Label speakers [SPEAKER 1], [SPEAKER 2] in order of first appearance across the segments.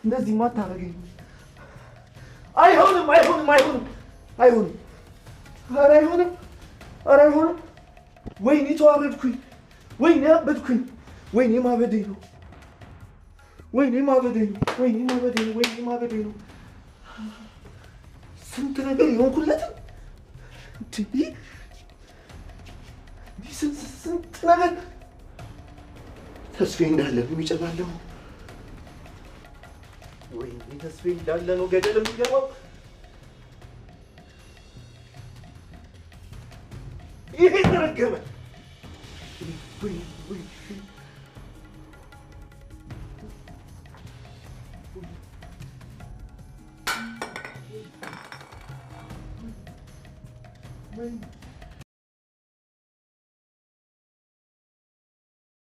[SPEAKER 1] እንደዚህ ማታረገኝ አይሆንም ኧረ አይሆንም ወይኔ ተዋረድኩኝ ወይኔ አበድኩኝ ወይኔ ማበዴ ነው ስንት ነገር ይሆንኩለት ስንት ነገር ተስፋዬ እንዳለ ነው የሚጨላለመው ወይኔ ተስፋዬ እንዳለ ነው ገደል የሚገባው ይሄ ተረገመ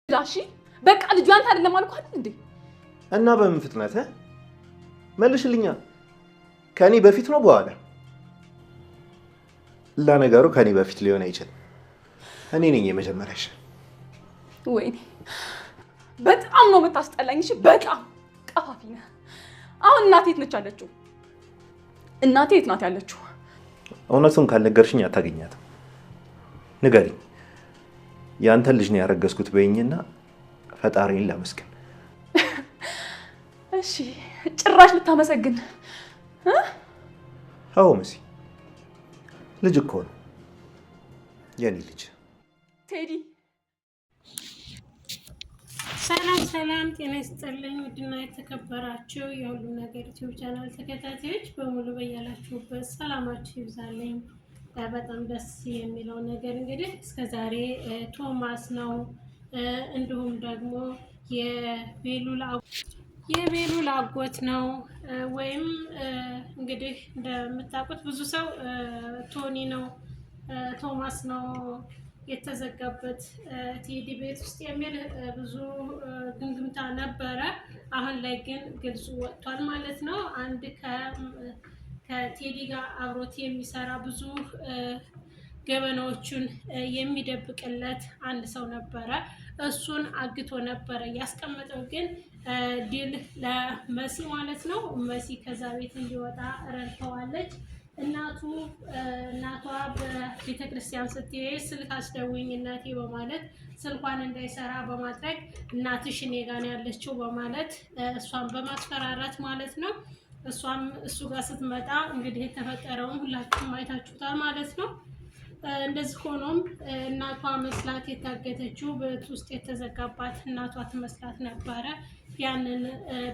[SPEAKER 2] ዳሺ በቃ ልጁ አንተ አይደለም አልኩህ አይደል እንዴ?
[SPEAKER 1] እና በምን ፍጥነት መልሽልኛ። ከኔ በፊት ነው በኋላ? ለነገሩ ከኔ በፊት ሊሆን አይችልም። እኔ ነኝ የመጀመሪያሽ።
[SPEAKER 2] ወይኔ በጣም ነው የምታስጠላኝ። እሺ በጣም ቀፋፊ ነህ። አሁን እናቴ የት ነች ያለችው? እናቴ የት ናት ያለችው?
[SPEAKER 1] እውነቱን ካልነገርሽኝ አታገኛትም። ንገሪኝ። ያንተን ልጅ ነው ያረገዝኩት በይኝና ፈጣሪን ላመስግን።
[SPEAKER 2] እሺ ጭራሽ ልታመሰግን?
[SPEAKER 1] አዎ መሲ ልጅ እኮ ነው የኔ ልጅ
[SPEAKER 2] ቴዲ።
[SPEAKER 3] ሰላም ጤና ይስጥልኝ። ውድና የተከበራችሁ የሁሉ ነገር ዩቲዩብ ቻናል ተከታታዮች በሙሉ በያላችሁበት ሰላማችሁ ይብዛልኝ። በጣም ደስ የሚለው ነገር እንግዲህ እስከዛሬ ቶማስ ነው እንዲሁም ደግሞ የቤሉል አጎት ነው ወይም እንግዲህ እንደምታውቁት ብዙ ሰው ቶኒ ነው ቶማስ ነው የተዘጋበት ቴዲ ቤት ውስጥ የሚል ብዙ ግምገማ ነበረ። አሁን ላይ ግን ግልጹ ወጥቷል ማለት ነው። አንድ ከቴዲ ጋር አብሮት የሚሰራ ብዙ ገበናዎቹን የሚደብቅለት አንድ ሰው ነበረ። እሱን አግቶ ነበረ ያስቀመጠው። ግን ዲል ለመሲ ማለት ነው። መሲ ከዛ ቤት እንዲወጣ ረድተዋለች። እናቷ በቤተክርስቲያን ስትሄድ ስልክ አስደውኝ እናቴ በማለት ስልኳን እንዳይሰራ በማድረግ እናትሽ እኔ ጋር ነው ያለችው በማለት እሷን በማስፈራራት ማለት ነው። እሷም እሱ ጋር ስትመጣ እንግዲህ የተፈጠረውን ሁላችሁም አይታችሁታል ማለት ነው። እንደዚህ ሆኖም እናቷ መስላት የታገተችው ቤት ውስጥ የተዘጋባት እናቷ ትመስላት ነበረ። ያንን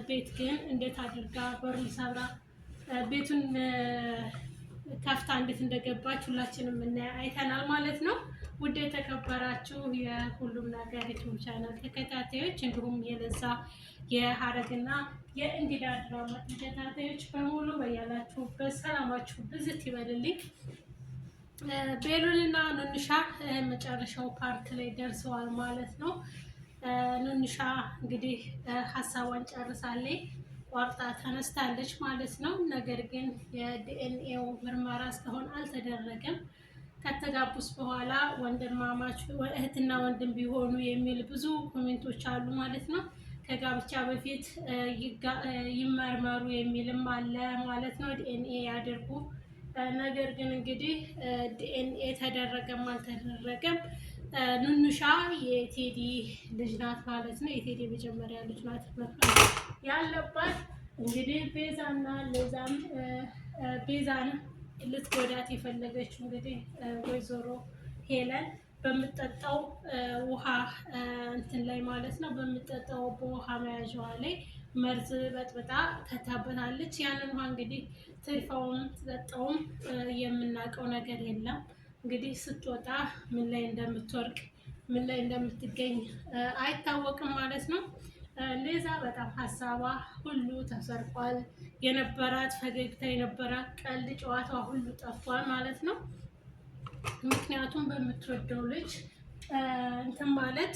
[SPEAKER 3] ቤት ግን እንዴት አድርጋ በሩን ሰብራ ቤቱን ከፍታ እንዴት እንደገባች ሁላችንም አይተናል ማለት ነው። ውድ የተከበራችሁ የሁሉም ነገር ዩቲዩብ ቻናል ተከታታዮች እንዲሁም የለዛ የሀረግና የእንግዳ ድራማ ተከታታዮች በሙሉ በያላችሁበት ሰላማችሁ ብዝት ይበልልኝ። ቤሉልና ኑንሻ መጨረሻው ፓርት ላይ ደርሰዋል ማለት ነው። ኑንሻ እንግዲህ ሀሳቧን ጨርሳለች፣ ቆርጣ ተነስታለች ማለት ነው። ነገር ግን የዲኤንኤው ምርመራ እስካሁን አልተደረገም። ከተጋቡስ በኋላ ወንድማማች እህትና ወንድም ቢሆኑ የሚል ብዙ ኮሜንቶች አሉ ማለት ነው። ከጋብቻ በፊት ይመርመሩ የሚልም አለ ማለት ነው። ዲኤንኤ ያደርጉ። ነገር ግን እንግዲህ ዲኤንኤ ተደረገም አልተደረገም ኑንሻ የቴዲ ልጅ ናት ማለት ነው። የቴዲ መጀመሪያ ልጅ ናት ያለባት። እንግዲህ ቤዛና ለዛም ቤዛን ልትጎዳት የፈለገችው እንግዲህ ወይዘሮ ሄለን በምጠጣው ውሃ እንትን ላይ ማለት ነው በምጠጣው በውሃ መያዣዋ ላይ መርዝ በጥብጣ ተታበታለች። ያንን ውሃ እንግዲህ ትርፋውም ትጠጣውም የምናውቀው ነገር የለም። እንግዲህ ስትወጣ ምን ላይ እንደምትወርቅ ምን ላይ እንደምትገኝ አይታወቅም ማለት ነው። ሌዛ በጣም ሀሳቧ ሁሉ ተሰርቋል። የነበራት ፈገግታ የነበራት ቀልድ ጨዋታዋ ሁሉ ጠፍቷል ማለት ነው። ምክንያቱም በምትወደው ልጅ እንትን ማለት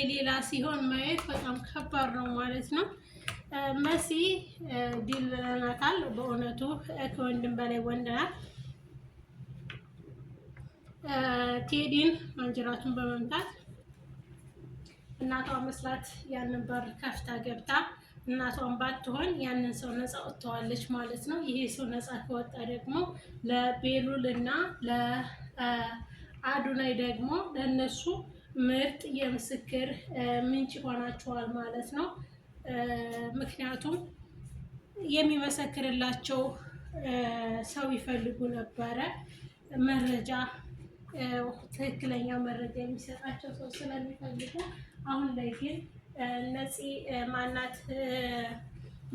[SPEAKER 3] ሌላ ሲሆን ማየት በጣም ከባድ ነው ማለት ነው። መሲ ዲል ናታል በእውነቱ ከወንድም በላይ ወንድ ናት። ቴዲን ማንጀራቱን በመምታት እናቷ መስላት ያንን በር ከፍታ ገብታ እናቷን ባትሆን ያንን ሰው ነፃ ወጥተዋለች ማለት ነው። ይሄ ሰው ነፃ ከወጣ ደግሞ ለቤሉል እና ለአዱናይ ደግሞ ለእነሱ ምርጥ የምስክር ምንጭ ሆናቸዋል ማለት ነው። ምክንያቱም የሚመሰክርላቸው ሰው ይፈልጉ ነበረ። መረጃ ትክክለኛ መረጃ የሚሰጣቸው ሰው ስለሚፈልጉ አሁን ላይ ግን ነፂ ማናት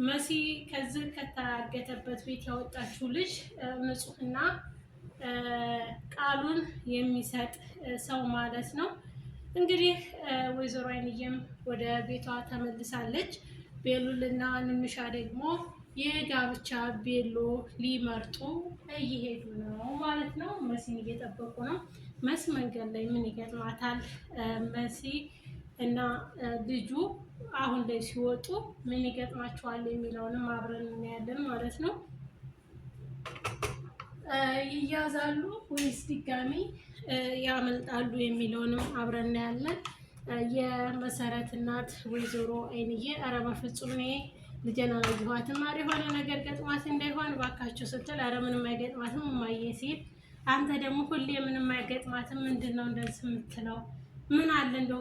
[SPEAKER 3] መሲ ከዚህ ከታገተበት ቤት ያወጣችው ልጅ ንጹህና ቃሉን የሚሰጥ ሰው ማለት ነው። እንግዲህ ወይዘሮ አይንዬም ወደ ቤቷ ተመልሳለች። ቤሉልና ንንሻ ደግሞ የጋብቻ ቤሎ ሊመርጡ እየሄዱ ነው ማለት ነው። መሲን እየጠበቁ ነው። መሲ መንገድ ላይ ምን ይገጥማታል? መሲ እና ልጁ አሁን ላይ ሲወጡ ምን ይገጥማቸዋል የሚለውንም አብረን እናያለን ማለት ነው። ይያዛሉ ወይስ ድጋሚ ያመልጣሉ የሚለውንም አብረን እናያለን። የመሰረት እናት ወይዘሮ አይንዬ ኧረ በፍጹም እኔ ልጄን አላየኋትም ማር የሆነ ነገር ገጥሟት እንዳይሆን እባካችሁ ስትል ኧረ ምንም አይገጥማትም እማዬ ሲል አንተ ደግሞ ሁሌ ምንም አይገጥማትም ምንድን ነው እንደዚህ የምትለው? ምን አለ እንደው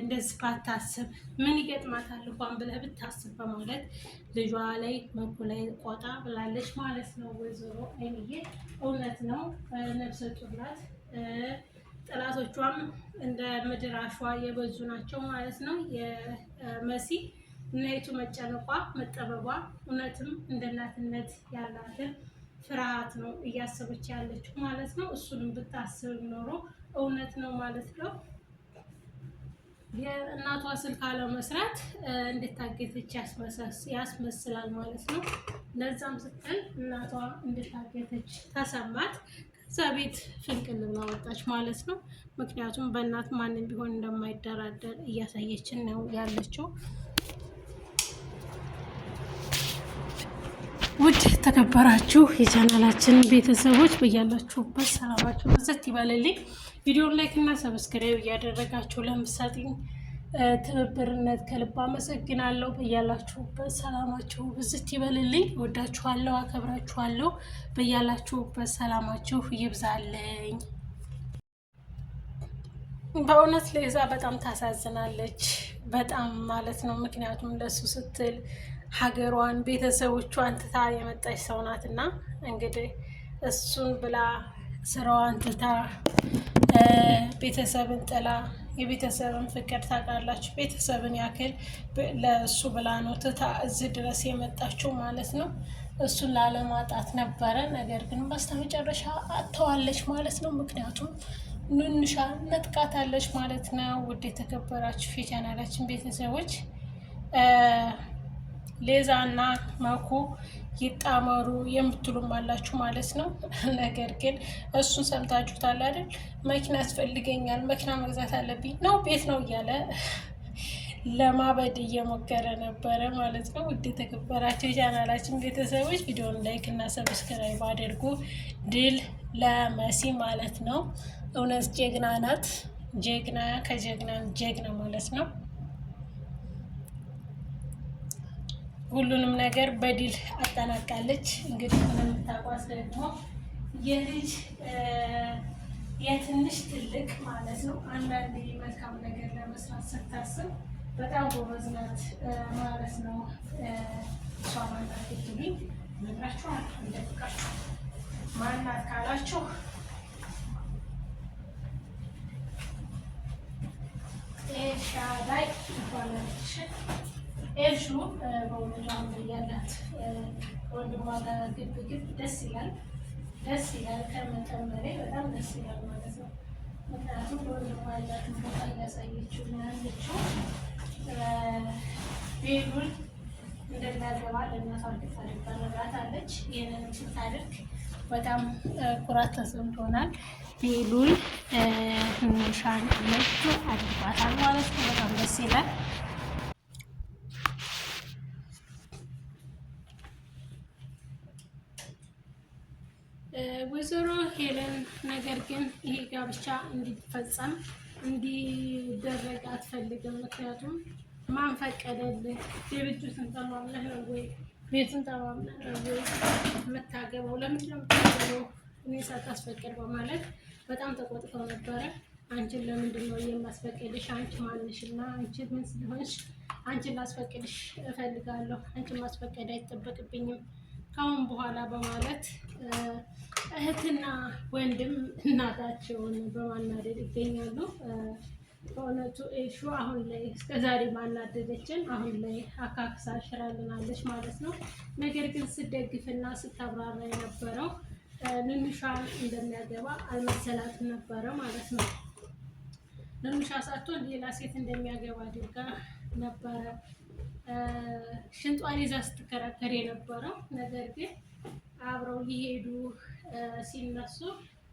[SPEAKER 3] እንደዚህ ባታስብ ምን ይገጥማታል እንኳን ብለህ ብታስብ በማለት ልጇ ላይ መኩ ላይ ቆጣ ብላለች ማለት ነው። ወይዘሮ አይንዬ እውነት ነው ነፍሰ ጡር ናት። ጠላቶቿም እንደ ምድር አሸዋ የበዙ ናቸው ማለት ነው። የመሲ እናይቱ መጨነቋ መጠበቧ እውነትም እንደ እናትነት ያላትን ፍርሃት ነው እያሰበች ያለችው ማለት ነው። እሱንም ብታስብ ኖሮ እውነት ነው ማለት ነው። የእናቷ ስልክ አለመስራት እንድታገተች ያስመስላል ማለት ነው። ለዛም ስትል እናቷ እንድታገተች ተሰማት። ከዛ ቤት ፍንቅል ብላ ወጣች ማለት ነው። ምክንያቱም በእናት ማንም ቢሆን እንደማይደራደር እያሳየችን ነው ያለችው። ውድ ተከበራችሁ የቻናላችን ቤተሰቦች በያላችሁበት ሰላማችሁ ብዝት ይበልልኝ። ቪዲዮን ላይክ እና ሰብስክራይብ እያደረጋችሁ ለምትሰጡኝ ትብብርነት ከልብ አመሰግናለሁ። በያላችሁበት ሰላማችሁ ብዝት ይበልልኝ። ወዳችኋለሁ፣ አከብራችኋለሁ። በያላችሁበት ሰላማችሁ ይብዛልኝ። በእውነት ሌዛ በጣም ታሳዝናለች፣ በጣም ማለት ነው። ምክንያቱም ለሱ ስትል ሀገሯን ቤተሰቦቿን ትታ የመጣች ሰው ናት እና እንግዲህ እሱን ብላ ስራዋን ትታ ቤተሰብን ጥላ የቤተሰብን ፍቅር ታውቃላችሁ፣ ቤተሰብን ያክል ለእሱ ብላ ነው ትታ እዚህ ድረስ የመጣችው ማለት ነው። እሱን ላለማጣት ነበረ። ነገር ግን በስተመጨረሻ አጥተዋለች ማለት ነው። ምክንያቱም ንንሻ ነጥቃታለች ማለት ነው። ውድ የተከበራችሁ የቻናላችን ቤተሰቦች ሌዛ እና መኩ ይጣመሩ የምትሉም አላችሁ ማለት ነው። ነገር ግን እሱን ሰምታችሁታል አይደል? መኪና ያስፈልገኛል፣ መኪና መግዛት አለብኝ ነው ቤት ነው እያለ ለማበድ እየሞከረ ነበረ ማለት ነው። ውድ የተከበራችሁ የቻናላችን ቤተሰቦች ቪዲዮን ላይክ እና ሰብስክራይብ አድርጉ። ድል ለመሲ ማለት ነው። እውነት ጀግና ናት። ጀግና ከጀግና ጀግና ማለት ነው። ሁሉንም ነገር በድል አጠናቃለች። እንግዲህ እንደምታውቋት ደግሞ የልጅ የትንሽ ትልቅ ማለት ነው። አንዳንድ መልካም ነገር ለመስራት ስታስብ በጣም ጎበዝ ናት ማለት ነው። እሷ ማናት ብትሉኝ ነግራችኋል። እንደፍቃችሁ ማናት ካላችሁ ኤልሻዳይ ይባላለች። ኤልሹ በወንድሟ ያላት ወንድሟ ጋር ግብ ደስ ይላል፣ ደስ ይላል። ከመጠን በላይ በጣም ደስ ይላል ማለት ነው። ምክንያቱም በወንድሟ ያላትን ቦታ እያሳየችው ነው ያለችው። ቤሉል እንደሚያገባ ለእናቷ ታደርጋለች። ይህንንም ስታደርግ በጣም ኩራት ተሰምቶናል። ቤሉል ንንሻን ለእጁ አድርጓታል ማለት ነው። በጣም ደስ ይላል። ወይዘሮ ሄለን ነገር ግን ይሄ ጋብቻ እንዲፈጸም እንዲደረግ አትፈልግም። ምክንያቱም ማን ፈቀደልህ? ድርጅቱን ተማምነህ ነው ወይ ቤቱን ተማምነህ ነው ወይ የምታገባው? ለምንድን ነው የምታገባው እኔ ሳታስፈቅድ? በማለት በጣም ተቆጥተው ነበረ። አንቺን ለምንድን ነው የማስፈቅድሽ? አንቺ ማንሽና አንቺ ምን ስለሆንሽ አንቺን ላስፈቅድሽ እፈልጋለሁ። አንቺን ማስፈቀድ አይጠበቅብኝም ካሁን በኋላ በማለት እህትና ወንድም እናታቸውን በማናደድ ይገኛሉ። በእውነቱ ኤሹ አሁን ላይ እስከዛሬ ማናደደችን አሁን ላይ አካክሳ ሽራልናለች ማለት ነው። ነገር ግን ስደግፍና ስታብራራ የነበረው ንንሿን እንደሚያገባ አልመሰላትም ነበረ ማለት ነው። ንንሿ ሳትሆን ሌላ ሴት እንደሚያገባ አድርጋ ነበረ ሽንጧን ይዛ ስትከራከር የነበረው። ነገር ግን አብረው ሊሄዱ ሲነሱ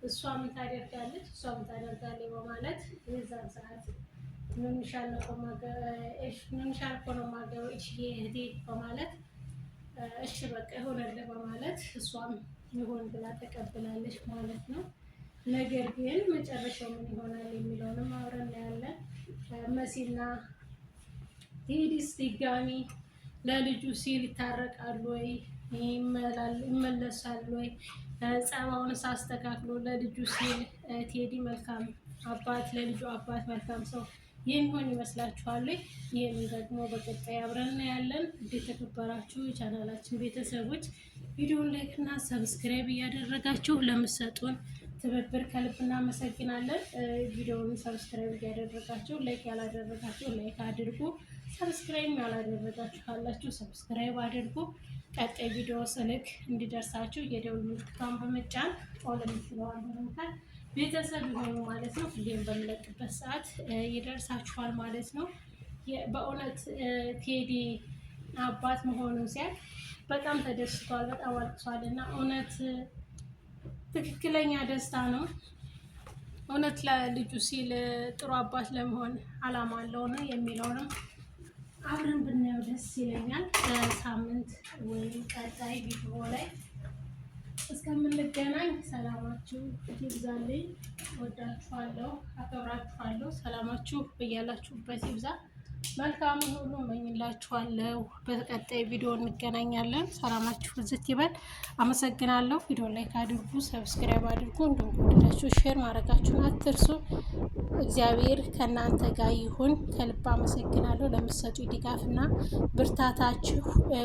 [SPEAKER 3] እሷ ምን ታደርጋለች እሷ ምን ታደርጋለች በማለት የዛን ሰዓት ንንሻን እኮ ነው ማገባው እህቴ በማለት እሺ በቃ ይሆንልህ በማለት እሷም ይሆን ብላ ተቀብላለች ማለት ነው። ነገር ግን መጨረሻው ምን ይሆናል የሚለውንም አብረን እናያለን። መሲና ቴዲስ ድጋሚ ለልጁ ሲል ይታረቃሉ ወይ ይመለሳሉ ወይ? ጸባውን ሳስተካክሎ ለልጁ ሲል ቴዲ መልካም አባት ለልጁ አባት መልካም ሰው የሚሆን ይመስላችኋል? ይህንን ደግሞ በቀጣይ አብረን እናያለን። የተከበራችሁ የቻናላችን ቤተሰቦች ቪዲዮን ላይክ እና ሰብስክራይብ እያደረጋችሁ ለምትሰጡን ትብብር ከልብ እናመሰግናለን። ቪዲዮውን ሰብስክራይብ እያደረጋችሁ ላይክ ያላደረጋችሁ ላይክ አድርጉ። ሰብስክራይብ ያላደረጋችሁ ካላችሁ ሰብስክራይብ አድርጉ። ቀጣይ ቪዲዮ ስልክ እንዲደርሳችሁ የደውል ምልክቷን በመጫን ኦል የምትለዋን በመንካት ቤተሰብ ይሆኑ ማለት ነው። ሁሌም በምለቅበት ሰዓት ይደርሳችኋል ማለት ነው። በእውነት ቴዲ አባት መሆኑን ሲያቅ በጣም ተደስቷል፣ በጣም አልቅሷል እና እውነት ትክክለኛ ደስታ ነው። እውነት ለልጁ ሲል ጥሩ አባት ለመሆን አላማ አለው ነው የሚለውንም አብረን ብናየው ደስ ይለኛል። ሳምንት ወይም ቀጣይ ቪዲዮ ላይ እስከምንገናኝ ሰላማችሁ ይብዛልኝ። ወዳችኋለሁ፣ አከብራችኋለሁ። ሰላማችሁ በያላችሁበት ይብዛ። መልካም ሁሉ እመኝላችኋለሁ። በቀጣይ ቪዲዮ እንገናኛለን። ሰላማችሁ ብዝት ይበል። አመሰግናለሁ። ቪዲዮ ላይክ አድርጉ፣ ሰብስክራይብ አድርጉ፣ እንዲሁም ከወደዳችሁ ሼር ማድረጋችሁን አትርሱ። እግዚአብሔር ከእናንተ ጋር ይሁን። ከልብ አመሰግናለሁ ለምትሰጡ ድጋፍና ብርታታችሁ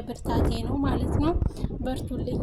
[SPEAKER 3] ብርታቴ ነው ማለት ነው። በርቱልኝ።